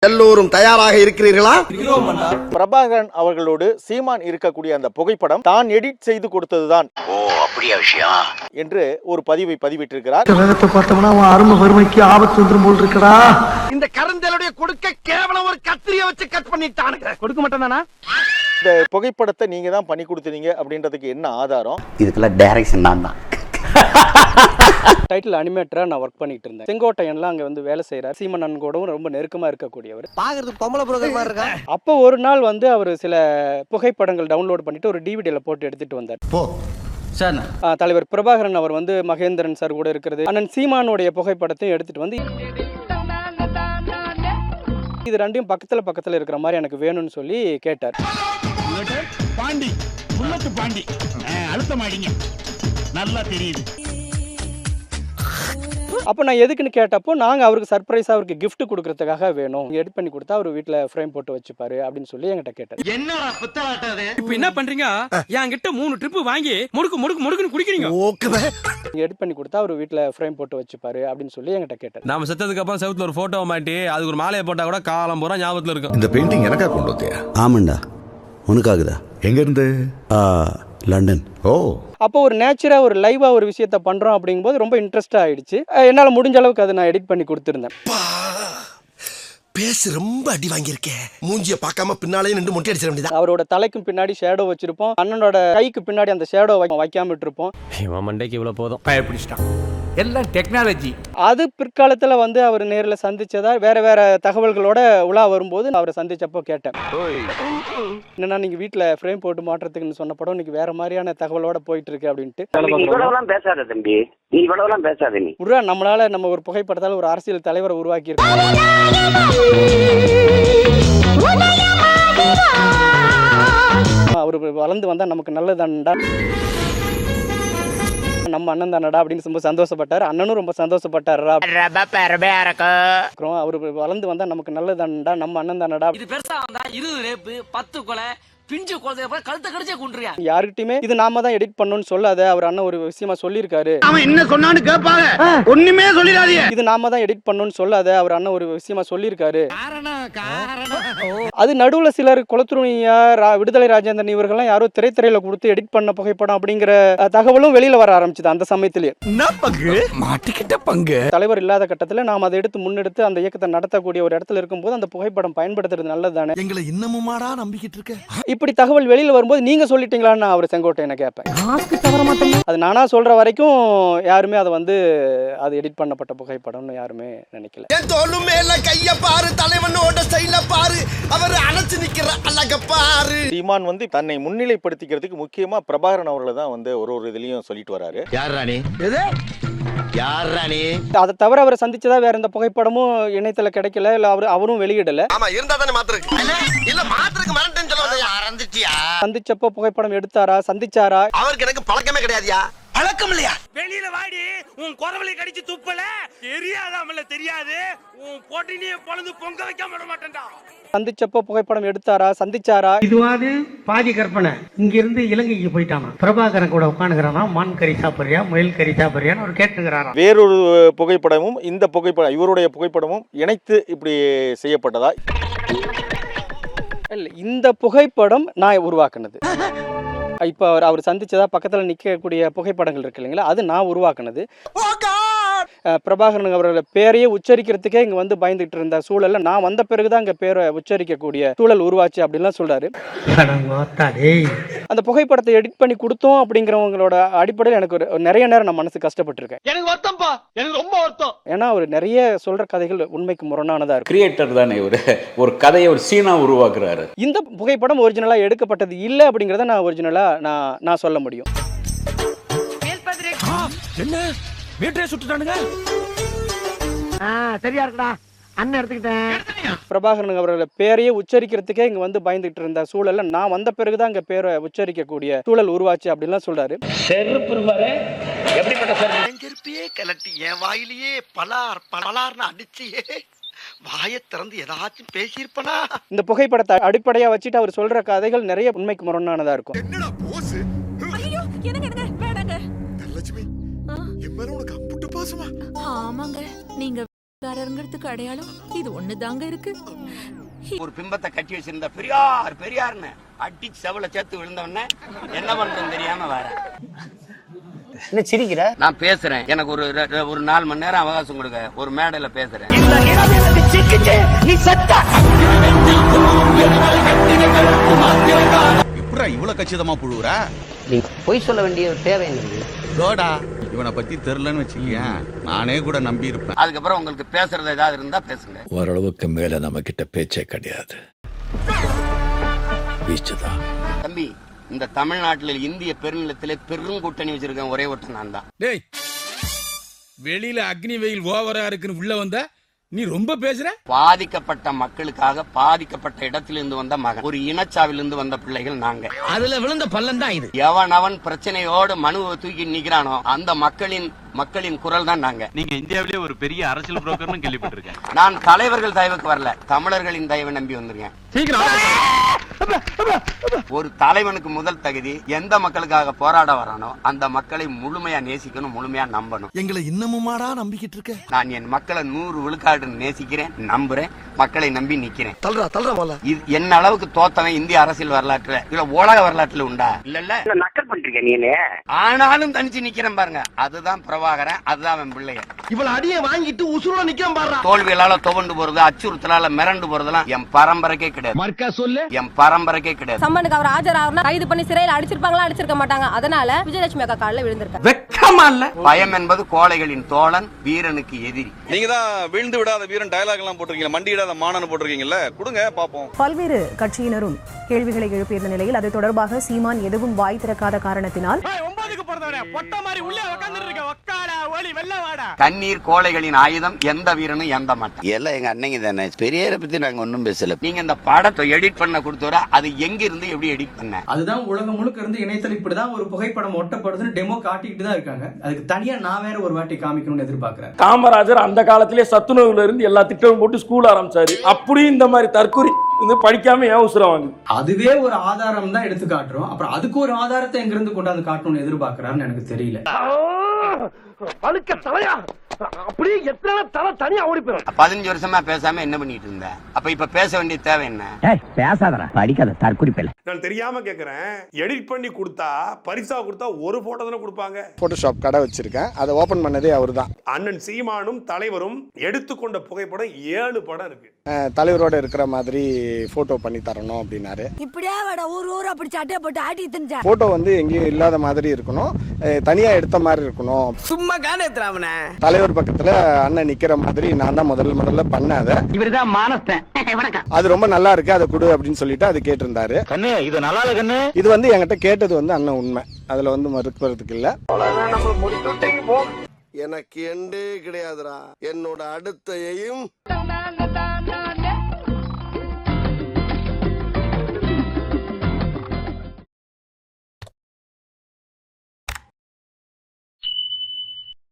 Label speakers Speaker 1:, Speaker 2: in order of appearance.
Speaker 1: எல்லோரும் தயாராக இருக்கிறீர்களா?
Speaker 2: பிரபாகரன் அவர்களோடு சீமான் இருக்கக்கூடிய அந்த புகைப்படம் தான் எடிட் செய்து கொடுத்ததுதான் என்று ஒரு பதிவை பதிவிட்டிருக்கிறார்.
Speaker 3: பார்த்தோம்னா அருமை வறுமைக்கு ஆபத்து வந்துரும் போல் இருக்கடா.
Speaker 1: இந்த கருந்தலுடைய கொடுக்க கேவலம் ஒரு கத்திரிய வச்சு கட் பண்ணிட்டானுங்க.
Speaker 4: கொடுக்க மாட்டேன்.
Speaker 2: இந்த புகைப்படத்தை நீங்க தான் பண்ணி கொடுத்தீங்க அப்படின்றதுக்கு என்ன ஆதாரம்?
Speaker 5: இதுக்கெல்லாம் டைரக்ஷன் நான் தான்.
Speaker 4: டைட்டில் அனிமேட்டரா நான் ஒர்க் பண்ணிட்டு இருந்தேன். செங்கோட்டையன்லாம் அங்க வந்து வேலை செய்யறாரு. சீமன் அண்ணன் கூடவும் ரொம்ப நெருக்கமா இருக்கக்கூடியவர்.
Speaker 3: பாக்குறதுக்கு பொம்பளை புரோக்கர் மாதிரி இருக்கா.
Speaker 4: அப்போ ஒரு நாள் வந்து அவர் சில புகைப்படங்கள் டவுன்லோட் பண்ணிட்டு ஒரு டிவிடியில போட்டு எடுத்துட்டு வந்தார். தலைவர் பிரபாகரன் அவர் வந்து மகேந்திரன் சார் கூட இருக்கிறது, அண்ணன் சீமானுடைய புகைப்படத்தையும் எடுத்துட்டு வந்து இது ரெண்டையும் பக்கத்துல இருக்கிற மாதிரி எனக்கு வேணும்னு சொல்லி கேட்டார்.
Speaker 6: பாண்டி முன்னத்து பாண்டி அழுத்தமாடிங்க நல்லா தெரியுது.
Speaker 4: அப்போ நான் எதுக்குன்னு கேட்டப்போ நாங்கள் அவருக்கு சர்ப்ரைஸாக அவருக்கு கிஃப்ட் கொடுக்கறதுக்காக வேணும், எடிட் பண்ணி கொடுத்தா அவர் வீட்டில் ஃப்ரேம் போட்டு வச்சுப்பாரு அப்படின்னு சொல்லி என்கிட்ட கேட்டார்.
Speaker 1: என்னடா புத்தலாட்டாதே?
Speaker 6: இப்போ என்ன பண்றீங்க? என்கிட்ட 3 ட்ரிப் வாங்கி முடுக்குன்னு குடிக்கிறீங்க.
Speaker 4: எடிட் பண்ணி கொடுத்தா அவர் வீட்டில் ஃப்ரேம் போட்டு வச்சுப்பாரு அப்படின்னு சொல்லி என்கிட்ட கேட்டார்.
Speaker 7: நாம செத்ததுக்கு அப்புறம் செவுத்துல ஒரு போட்டோ மாட்டி அதுக்கு ஒரு மாலையை போட்டா கூட காலம் பூரா ஞாபகத்துல இருக்கும்.
Speaker 8: இந்த பெயிண்டிங் எனக்கா கொண்டு வந்தியா?
Speaker 5: ஆமாண்டா, உனக்காகுதா?
Speaker 8: எங்க இருந்து?
Speaker 5: லண்டன்.
Speaker 8: ஓ,
Speaker 4: அப்போ ஒரு நேச்சுரா ஒரு லைவா ஒரு விஷயத்த பண்றோம் அப்படிங்கும்போது ரொம்ப இன்ட்ரெஸ்டா ஆயிடுச்சு. என்னால முடிஞ்ச அளவுக்கு அதை நான் எடிட் பண்ணி கொடுத்துருந்தேன்.
Speaker 1: பேசு ரொம்ப அடி வாங்கியிருக்கேன். மூஞ்சிய பார்க்காம பின்னாலே நின்று மொட்டை அடிச்சிட வேண்டியது.
Speaker 4: அவரோட தலைக்கும் பின்னாடி ஷேடோ வச்சிருப்போம், அண்ணனோட கைக்கு பின்னாடி அந்த ஷேடோ வைக்காம விட்டுருப்போம்.
Speaker 7: இவன் மண்டைக்கு இவ்வளவு போதும்.
Speaker 6: பயப்பிடிச்சிட்டான். எல்லாம் டெக்னாலஜி.
Speaker 4: அது பிற்காலத்துல வந்து அவர் நேரில் சந்திச்சதா வேற தகவல்களோட உலா வரும்போது அவரை சந்திச்சப்போ கேட்டேன், என்னன்னா நீங்க வீட்டுல ஃப்ரேம் போட்டு மாட்டுறதுக்குன்னு சொன்ன படம் இன்னைக்கு வேற மாதிரியான தகவலோட போயிட்டு இருக்கு அப்படின்ட்டு.
Speaker 5: இவ்வளவுலாம் பேசாத தம்பி, நீ இவ்வளவுலாம் பேசாத. நீ
Speaker 4: நம்மளால நம்ம ஒரு புகைப்படத்தால ஒரு அரசியல் தலைவரை உருவாக்கி இருக்கோம். அவரு வளர்ந்து வந்தா நமக்கு நல்லதான்டா, நம்ம அண்ணன் தானடா அப்படின்னு ரொம்ப சந்தோஷப்பட்டாரு. அண்ணனும் ரொம்ப சந்தோஷப்பட்டாரா. அவரு வளர்ந்து வந்தா நமக்கு நல்லதான்டா, நம்ம அண்ணன் தானடா.
Speaker 6: இது பெருசா வந்தா 20 ரேப்பு 10 கொலை பிஞ்சு குழந்தைய கழுத்தை கடிச்சே கொண்டுறியா.
Speaker 4: யாருக்கிட்டயுமே இது நாம தான் எடிட் பண்ணணும்னு சொல்லாத, அவர் அண்ணன் ஒரு விஷயமா சொல்லியிருக்காரு.
Speaker 1: அவன் என்ன சொன்னான்னு கேட்பாங்க, ஒண்ணுமே சொல்லிடாதீங்க.
Speaker 4: இது நாம தான் எடிட் பண்ணணும்னு சொல்லாத, அவர் அண்ணன் ஒரு விஷயமா சொல்லியிருக்காரு. அது நடுவுல சிலர் குளத்துருணியா விடுதலை ராஜேந்திரன் இவர்கள்லாம் யாரோ திரைத்துறையில கொடுத்து எடிட் பண்ண புகைப்படம் அப்படிங்கிற தகவலும் வெளியில வர ஆரம்பிச்சது. அந்த சமயத்திலேயே
Speaker 1: மாட்டிக்கிட்ட பங்கு
Speaker 4: தலைவர் இல்லாத கட்டத்துல நாம அதை எடுத்து முன்னெடுத்து அந்த இயக்கத்தை நடத்தக்கூடிய ஒரு இடத்துல இருக்கும்போது அந்த புகைப்படம் பயன்படுத்துறது நல்லது தானே.
Speaker 1: எங்களை இன்னமுமாடா நம்பிக்கிட்டு இருக்க?
Speaker 4: இப்படி தகவல் வெளியில வரும்போது நீங்க சொல்லிட்டீங்களான்னு நான் அவர் செங்கோட்டையனை கேட்பேன். அது நானா சொல்ற வரைக்கும் யாருமே அதை வந்து அது எடிட் பண்ணப்பட்ட புகைப்படம்னு யாருமே நினைக்கல.
Speaker 1: என் தோளு மேல கைய பாரு, தலைவனோட ஸ்டைல பாரு, அவர் அணைச்சு நிக்கிற அழக பாரு.
Speaker 2: சீமான் வந்து தன்னை முன்னிலைப்படுத்திக்கிறதுக்கு முக்கியமா பிரபாகரன் அவர்களை தான் வந்து ஒரு இதுலயும் சொல்லிட்டு வராரு.
Speaker 1: யார் ராணி? யார் ராணி?
Speaker 4: அதை தவிர அவரை சந்திச்சதா வேற எந்த புகைப்படமும் இணையத்துல கிடைக்கல, இல்ல அவரும் வெளியிடல.
Speaker 1: ஆமா, இருந்தா தானே மாத்திருக்கு. இல்ல மாத்திருக்கு மறந்துட்டேன்னு சொல்லுவாங்க. மறந்துட்டியா?
Speaker 4: சந்திச்சப்போ புகைப்படம் எடுத்தாரா, சந்திச்சாரா?
Speaker 1: அவருக்கு எனக்கு பழக்கமே கிடையாதுயா. பழக்கம் இல்லையா?
Speaker 6: வெளியில வாடி, உன் குரவலை கடிச்சு துப்பல தெரியாதாமல தெரியாது, உன் போட்டினிய பொழுது பொங்க வைக்க விட மாட்டேன்டா.
Speaker 4: சந்திச்சப்போ புகைப்படம் எடுத்தாரா, சந்திச்சாரா?
Speaker 3: இதுவாது பாதி கற்பனை. இங்க இருந்து இலங்கைக்கு போயிட்டானா, பிரபாகரன் கூட உட்காந்துக்கிறானா, மான் கறி சாப்பிடுறியா முயல் கறி சாப்பிடுறியான்னு ஒரு கேட்டுக்கிறாரா.
Speaker 2: வேறொரு புகைப்படமும் இந்த புகைப்படம் இவருடைய புகைப்படமும் இணைத்து இப்படி செய்யப்பட்டதா?
Speaker 4: இல்ல, இந்த புகைப்படம் நான் உருவாக்குனது. இப்ப அவர் சந்திச்சதா பக்கத்துல நிக்கக்கூடிய புகைப்படங்கள் இருக்கு இல்லைங்களா, அது நான் உருவாக்குனது. பிரபாகரன் அவர்களோட பேரையே உச்சரிக்கிறதுக்கே இங்க வந்து பயந்துட்டு இருந்த சூழல்ல நான் வந்த பிறகுதான் இங்க பேரை உச்சரிக்கக்கூடிய சூழல் உருவாச்சு அப்படின்லாம் சொல்றாரு. அந்த புகைப்படத்தை எடிட் பண்ணி கொடுத்தோம் அப்படிங்கிறவங்களோட அடிப்படையில் எனக்கு ஒரு நிறைய நேரம் நான் மனசு கஷ்டப்பட்டிருக்கேன்.
Speaker 6: எனக்கு வருத்தம்ப்பா, எனக்கு ரொம்ப வருத்தம்.
Speaker 4: ஏன்னா அவர் நிறைய சொல்ற கதைகள் உண்மைக்கு முரணானதா இருக்கு.
Speaker 5: கிரியேட்டர் தானே ஒரு கதையை ஒரு சீனா உருவாக்குறாரு.
Speaker 4: இந்த புகைப்படம் ஒரிஜினலா எடுக்கப்பட்டது இல்ல அப்படிங்கறத நான் ஒரிஜினலா நான் சொல்ல முடியும்.
Speaker 6: என்ன வீட்டை சுட்டுட்டானுங்க?
Speaker 3: சரியா இருக்குடா, அண்ணன் எடுத்துக்கிட்டேன்.
Speaker 4: பிரபாகரன் அவர்களோட பேரையே உச்சரிக்கிறதுக்கே இங்க வந்து பயந்துட்டு இருந்த சூழல்ல நான் வந்த பிறகுதான் இங்க பேரை உச்சரிக்கக்கூடிய சூழல் உருவாச்சு அப்படின்லாம் சொல்றாரு.
Speaker 1: செருப்பியே கலட்டி என் வாயிலேயே பலார்னு அடிச்சியே வாயை திறந்து ஏதாச்சும் பேசியிருப்பனா.
Speaker 4: இந்த புகைப்படத்தை அடிப்படையா வச்சுட்டு அவர் சொல்ற கதைகள் நிறைய உண்மைக்கு முரணானதா இருக்கும்.
Speaker 1: என்னடா போஸ்?
Speaker 9: ஐயோ, என்னங்க வேடாங்க.
Speaker 1: தனலட்சுமி, என் மேல உனக்கு அம்புட்டு பாசமா?
Speaker 9: ஆமாங்க, நீங்க காரங்கிறதுக்கு அடையாளம் இது ஒண்ணுதாங்க இருக்கு.
Speaker 5: ஒரு பிம்பத்தை கட்டி வச்சிருந்த பெரியார் பெரியார்னு அடி செவல சேர்த்து விழுந்தவன என்ன பண்றேன்னு தெரியாம வர
Speaker 4: என்ன சிரிக்கிற?
Speaker 5: நான் பேசுறேன். எனக்கு ஒரு 4 மணி நேரம் அவகாசம் கொடுங்க. ஒரு மேடையில பேசுறேன்.
Speaker 1: எப்படா இவ்வளவு கச்சிதமா புழுவுறா?
Speaker 4: நீ பொய் சொல்ல வேண்டிய தேவை என்ன?
Speaker 1: லோடா இவனை பத்தி தெரியலன்னு வச்சுக்கேன், நானே கூட நம்பி இருப்பேன்.
Speaker 5: அதுக்கப்புறம் உங்களுக்கு பேசுறது ஏதாவது இருந்தா பேசுங்க.
Speaker 8: ஓரளவுக்கு மேல நம்ம கிட்ட பேச்சே கிடையாது.
Speaker 5: தம்பி, இந்த தமிழ்நாட்டில் இந்திய பெருநிலத்திலே பெரும் கூட்டணி வச்சிருக்கேன் ஒரே ஒருத்தன் நான் தான்.
Speaker 6: டேய், வெளியில அக்னி வெயில் ஓவரா இருக்குன்னு உள்ள வந்த நீ ரொம்ப பேசுற.
Speaker 5: பாதிக்கப்பட்ட மக்களுக்காக பாதிக்கப்பட்ட இடத்திலிருந்து வந்த மகன், ஒரு இனச்சாவிலிருந்து வந்த பிள்ளைகள் நாங்க.
Speaker 6: அதுல விழுந்த பள்ளம் தான் இது.
Speaker 5: அவன் பிரச்சனையோடு மனுவை தூக்கி நிக்கிறானோ அந்த மக்களின் குரல் தான் நாங்க.
Speaker 7: நீங்க இந்தியாவிலே ஒரு பெரிய அரசியல் புரோக்கர்னு கேள்விப்பட்டிருக்கேன்.
Speaker 5: நான் தலைவர்கள் தயவுக்கு வரல, தமிழர்களின் தயவை நம்பி வந்திருக்கேன். ஒரு தலைவனுக்கு முதல் தகுதி எந்த மக்களுக்காக போராட வரானோ அந்த மக்களை முழுமையா நேசிக்கணும், முழுமையா நம்பணும்.
Speaker 1: எங்களை இன்னமுமாடா நம்பிக்கிட்டு இருக்க?
Speaker 5: நான் என் மக்களை 100 விழுக்காடு நேசிக்கிறேன், நம்புறேன், மக்களை நம்பி நிக்கிறேன். இது என்ன அளவுக்கு தோத்தவன் இந்திய அரசியல் வரலாற்றுல இல்ல உலக வரலாற்றுல உண்டா? இல்ல நக்கல் பண்றீங்க நீ. ஆனாலும் தனிச்சு நிக்கிறேன் பாருங்க, அதுதான் பிரபாகரன், அதுதான் அவன் பிள்ளைய.
Speaker 1: இவ்வளவு அடியை வாங்கிட்டு உசுரோட நிக்கிறேன் பாரு.
Speaker 5: தோல்வியால துவண்டு போறது, அச்சுறுத்தலால மிரண்டு போறதெல்லாம் என் பரம்பரைக்கே கிடையாது. என் பரம்பரைக்கே கிடையாது.
Speaker 9: சம்மனுக்கு அவர் ஆஜராகனா கைது பண்ணி சிறையில் அடிச்சிருப்பாங்களா அடிச்சிருக்க மாட்டாங்க. அதனால விஜயலட்சுமி அக்கா காலில் விழுந்திருக்காங்க.
Speaker 5: வெக்கமா இல்ல? பயம் என்பது கோழைகளின் தோழன், வீரனுக்கு எதிரி.
Speaker 10: நீங்க தான் விழுந்து விடாத வீரன் டயலாக் எல்லாம் போட்டிருக்கீங்க, மண்டியிடாத மானன்னு போட்டிருக்கீங்கல்ல, கொடுங்க பாப்போம்.
Speaker 11: பல்வேறு கட்சியினரும் கேள்விகளை எழுப்பியிருந்த நிலையில் அது தொடர்பாக சீமான் எதுவும் வாய் திறக்காத காரணத்தினால்
Speaker 5: கண்ணீர் கோழைகளின் ஆயுதம், எந்த வீரனும் எந்த மாட்டான்.
Speaker 8: எல்லாம் எங்க அன்னைக்கு தானே, பெரியாரை பத்தி நாங்க ஒன்னும் பேசல.
Speaker 5: நீங்க இந்த படத்தை எடிட் பண்ண கொடுத்தவர அது எங்க இருந்து எப்படி எடிட் பண்ண?
Speaker 4: அதுதான் உலகம் முழுக்க இருந்து இணையத்தில் இப்படிதான் ஒரு புகைப்படம் ஒட்டப்படுதுன்னு டெமோ காட்டிக்கிட்டு தான் இருக்காங்க. அதுக்கு தனியா நான் வேற ஒரு வாட்டி காமிக்கணும்னு எதிர்பார்க்கிறேன்.
Speaker 6: காமராஜர் அந்த காலத்திலே சத்துணவுல இருந்து எல்லா திட்டமும் போட்டு ஸ்கூல் ஆரம்பிச்சாரு. அப்படியும் இந்த மாதிரி தற்கொலை படிக்காம ஏன் உசுரம் வாங்க?
Speaker 4: அதுவே ஒரு ஆதாரம் தான் எடுத்து காட்டுறோம். அப்புறம் அதுக்கு ஒரு ஆதாரத்தை எங்க இருந்து கொண்டாந்து காட்டணும்னு எதிர்பார்க்கிறாருன்னு எனக்கு தெரியல.
Speaker 6: அப்படியே எத்தனை தலை தனியா ஓடி போயிடும்.
Speaker 5: 15 வருஷமா பேசாம என்ன பண்ணிட்டு இருந்த? அப்ப இப்ப பேச வேண்டிய தேவை என்ன?
Speaker 4: பேசாதடா, படிக்காத தற்குறிப்பில்ல.
Speaker 6: நான் தெரியாம கேக்குறேன், எடிட் பண்ணி கொடுத்தா பரிசா கொடுத்தா ஒரு போட்டோ தானே கொடுப்பாங்க.
Speaker 2: போட்டோஷாப் கடை வச்சிருக்கேன், அதை ஓபன் பண்ணதே அவர்தான்.
Speaker 6: அண்ணன் சீமானும் தலைவரும் எடுத்துக்கொண்ட புகைப்படம் 7 படம் இருக்கு.
Speaker 2: தலைவரோட இருக்கிற மாதிரி போட்டோ பண்ணி தரணும் அப்படின்னாரு.
Speaker 9: இப்படியே ஊர் அப்படி சட்டை போட்டு ஆட்டி தின்னுச்சா.
Speaker 2: போட்டோ வந்து எங்கேயும் இல்லாத மாதிரி இருக்கணும், தனியா எடுத்த மாதிரி இருக்கணும்.
Speaker 6: சும்மா காணேத்துறாமனே.
Speaker 2: தலைவர் பக்கத்துல அண்ணன் நிக்கிற மாதிரி நான் தான் முதல்ல பண்ணாத.
Speaker 4: இவர்தான் மானஸ்தன்.
Speaker 2: அது ரொம்ப நல்லா இருக்கு, அதை கொடு அப்படின்னு சொல்லிட்டு அது கேட்டிருந்தாரு.
Speaker 6: கண்ணு இது நல்லா இல்ல கண்ணு.
Speaker 2: இது வந்து என்கிட்ட கேட்டது வந்து அண்ணன் உண்மை, அதுல வந்து மறுக்கிறதுக்கு இல்ல.
Speaker 1: எனக்கு எண்டே கிடையாதுடா, என்னோட அடுத்த எய்ம்